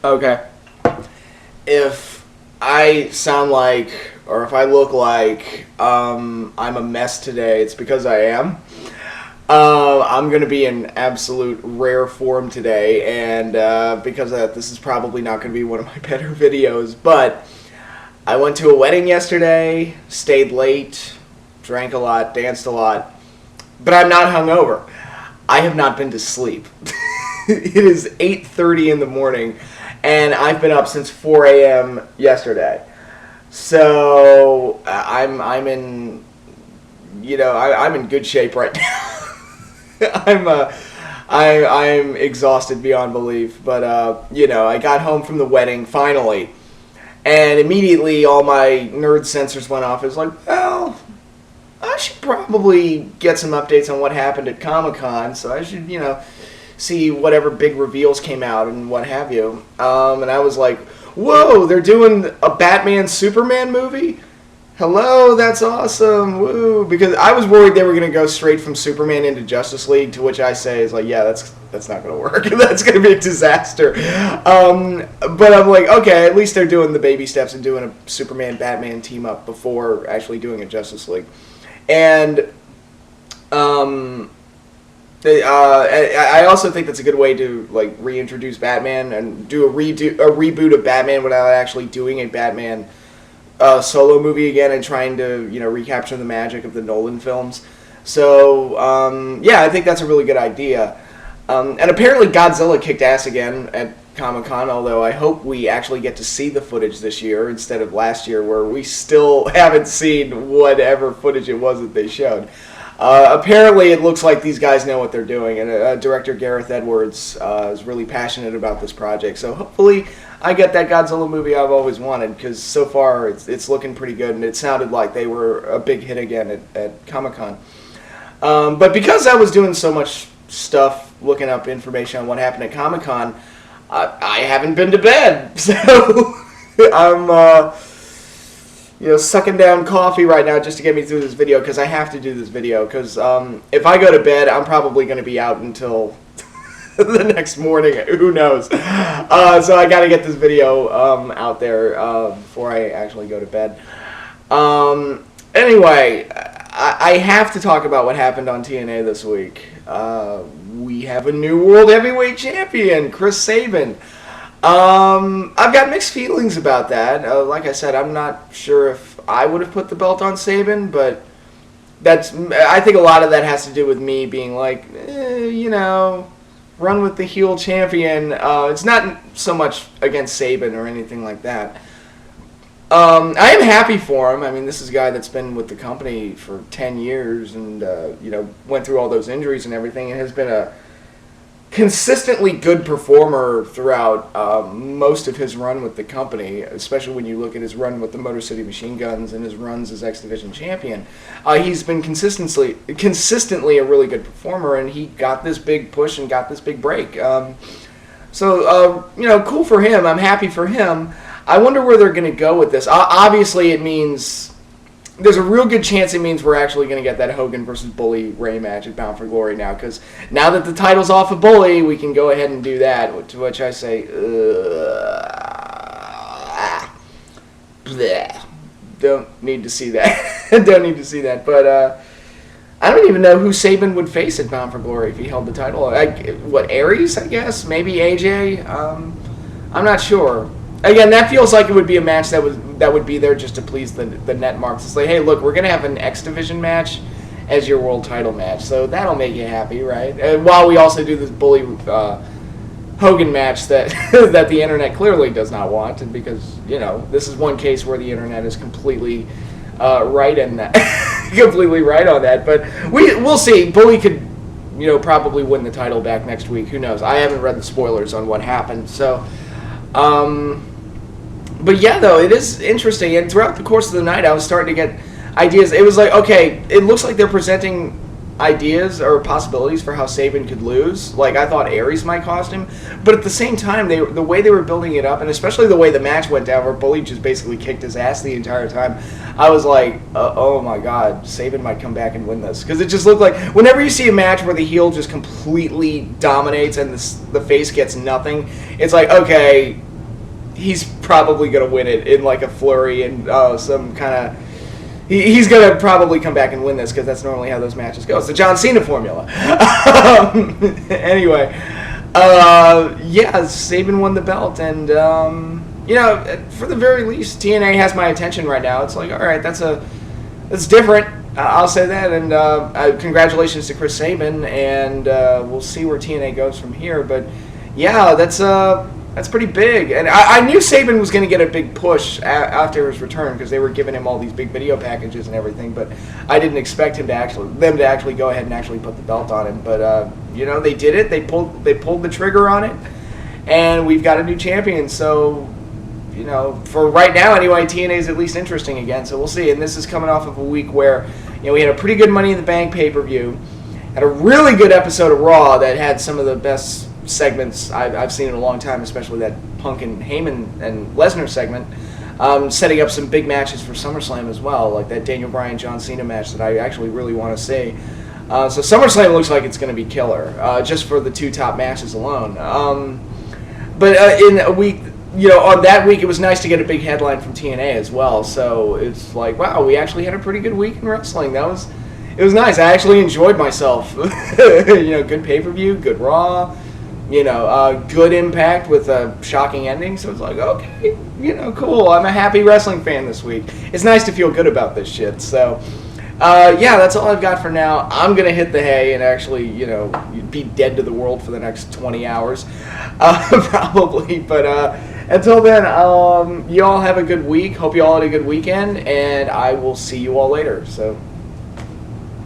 Okay. If I sound like, or if I look like I'm a mess today, it's because I am. I'm going to be in absolute rare form today, and because of that, this is probably not going to be one of my better videos, but I went to a wedding yesterday, stayed late, drank a lot, danced a lot, but I'm not hungover. I have not been to sleep. It is 8:30 in the morning, and I've been up since 4 a.m. yesterday. So I'm in, I'm in good shape right now. I'm exhausted beyond belief, but I got home from the wedding finally, and immediately all my nerd sensors went off. It was like, well, I should probably get some updates on what happened at Comic-Con, so I should, see whatever big reveals came out and what have you. And I was like, whoa, they're doing a Batman-Superman movie? Hello, that's awesome, woo. Because I was worried they were going to go straight from Superman into Justice League, to which I say is like, yeah, that's not going to work. That's going to be a disaster. But I'm like, okay, at least they're doing the baby steps and doing a Superman-Batman team-up before actually doing a Justice League. And I also think that's a good way to like reintroduce Batman and do a reboot of Batman without actually doing a Batman solo movie again and trying to recapture the magic of the Nolan films. So I think that's a really good idea. And apparently Godzilla kicked ass again at Comic-Con, although I hope we actually get to see the footage this year instead of last year where we still haven't seen whatever footage it was that they showed. Apparently it looks like these guys know what they're doing, and director Gareth Edwards is really passionate about this project, so hopefully I get that Godzilla movie I've always wanted, because so far it's looking pretty good, and it sounded like they were a big hit again at Comic-Con. But because I was doing so much stuff looking up information on what happened at Comic-Con, I haven't been to bed, so I'm sucking down coffee right now just to get me through this video, because I have to do this video, because if I go to bed, I'm probably going to be out until the next morning, who knows. So I got to get this video out there before I actually go to bed. Anyway, I have to talk about what happened on TNA this week. We have a new World Heavyweight Champion, Chris Sabin. I've got mixed feelings about that. Like I said, I'm not sure if I would have put the belt on Sabin, but I think a lot of that has to do with me being like, run with the heel champion. It's not so much against Sabin or anything like that. I am happy for him. I mean, this is a guy that's been with the company for 10 years and, went through all those injuries and everything, and has been a consistently good performer throughout most of his run with the company, especially when you look at his run with the Motor City Machine Guns and his runs as X Division champion. He's been consistently a really good performer, and he got this big push and got this big break. Cool for him. I'm happy for him. I wonder where they're going to go with this. Obviously, it means there's a real good chance it means we're actually going to get that Hogan versus Bully Ray match at Bound for Glory now, because now that the title's off of Bully, we can go ahead and do that, to which I say, bleh. Don't need to see that. Don't need to see that, but I don't even know who Sabin would face at Bound for Glory if he held the title. Aries, I guess? Maybe AJ? I'm not sure. Again, that feels like it would be a match that would be there just to please the net marks. It's like, hey, look, we're going to have an X Division match as your world title match, so that'll make you happy, right? And while we also do this Bully Hogan match that that the internet clearly does not want, and because, this is one case where the internet is completely right in that, completely right on that. But we'll see. Bully could, probably win the title back next week. Who knows? I haven't read the spoilers on what happened, so. But yeah, though, it is interesting, and throughout the course of the night, I was starting to get ideas. It was like, okay, it looks like they're presenting ideas or possibilities for how Sabin could lose. Like, I thought Aries might cost him, but at the same time, the way they were building it up, and especially the way the match went down, where Bully just basically kicked his ass the entire time, I was like, oh my god, Sabin might come back and win this. Because it just looked like, whenever you see a match where the heel just completely dominates and the face gets nothing, it's like, okay, he's probably going to win it in like a flurry and some kind of. He's going to probably come back and win this because that's normally how those matches go. It's the John Cena formula. Anyway, Sabin won the belt, and for the very least, TNA has my attention right now. It's like, all right, that's different. I'll say that, and congratulations to Chris Sabin, and we'll see where TNA goes from here. But yeah, that's pretty big, and I knew Sabin was going to get a big push after his return because they were giving him all these big video packages and everything. But I didn't expect them to actually go ahead and actually put the belt on him. But they did it. They pulled the trigger on it, and we've got a new champion. So for right now anyway, TNA is at least interesting again. So we'll see. And this is coming off of a week where we had a pretty good Money in the Bank pay-per-view, had a really good episode of Raw that had some of the best segments I've seen in a long time, especially that Punk and Heyman and Lesnar segment, setting up some big matches for SummerSlam as well, like that Daniel Bryan John Cena match that I actually really want to see. So SummerSlam looks like it's going to be killer, just for the two top matches alone. But in a week, on that week, it was nice to get a big headline from TNA as well. So it's like, wow, we actually had a pretty good week in wrestling. It was nice. I actually enjoyed myself. Good pay-per-view, good Raw. Good Impact with a shocking ending. So it's like, okay, cool. I'm a happy wrestling fan this week. It's nice to feel good about this shit. So, that's all I've got for now. I'm going to hit the hay and actually, be dead to the world for the next 20 hours, probably. But until then, you all have a good week. Hope you all had a good weekend, and I will see you all later. So.